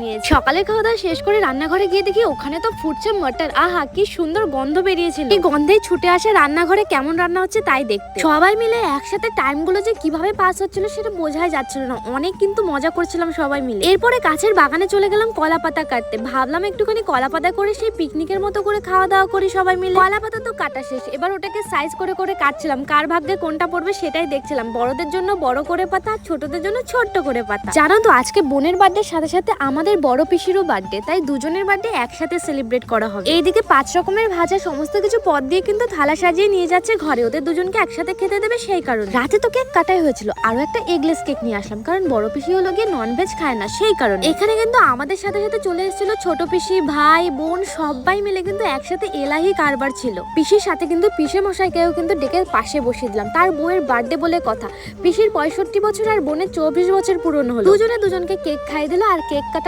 নিয়েছি। সকালে খাওয়া দাওয়া শেষ করে রান্নাঘরে গিয়ে দেখি ওখানে তো ফুটছে মটর। আহা কি সুন্দর গন্ধ বেরিয়েছিল। এই গন্ধেই ছুটে আসে রান্নাঘরে কেমন রান্না হচ্ছে তাই দেখতে। সবাই মিলে একসাথে টাইম গুলো যে কিভাবে পাস হচ্ছিল সেটা বোঝাই যাচ্ছিল না। অনেক কিন্তু মজা করছিলাম সবাই মিলে। এরপরে কাছের বাগানে চলে গেলাম কলা পাতা কাটতে। ভাবলাম একটুখানি কলা পাতা করে সেই পিকনিকের মতো করে খাওয়া দাওয়া করি সবাই মিলে। কলা পাতা তো কাটা শেষ, এবার ওটাকে সাইজ করে করে কাটছিলাম। কার ভাগ্যে কোনটা পড়বে সেটাই দেখছিলাম। বড়দের জন্য বড় করে পাতা, ছোটদের জন্য ছোট্ট করে পাতা। জানো তো আজকে বোনের বার্থডে সাথে সাথে আমাদের বড় পিসিরও বার্থডে, তাই দুজনের বার্থডে একসাথে সেলিব্রেট করা হবে। এইদিকে 5 রকমের ভাজা সমস্ত কিছু পদ দিয়ে কিন্তু থালা সাজিয়ে নিয়ে যাচ্ছে ঘরে, ওদের দুজনকে একসাথে খেতে দেবে সেই কারণে। রাতে তো কেক কাটাই হয়েছিল, আরো একটা এগলেস কেক নিয়ে আসলাম কারণ বড় পিসি হলো গিয়ে ননভেজ খায় না সেই কারণে। এখানে কিন্তু আমাদের সাথে সাথে চলে এসেছিল ছোট পিসি, ভাই বোন সবাই মিলে কিন্তু একসাথে এলাহি কারবার ছিল। পিসির সাথে কিন্তু পিসে মশাইকেও কিন্তু ডেকে পাশে বসিয়ে দিলাম। তার বউয়ের বার্থডে বলে কথা। পিসির 65 বছর আর বোনের 24 বছর পূরণ হলো। দুজনে দুজনকে কেক খাইয়ে দিল আর কেক কাটা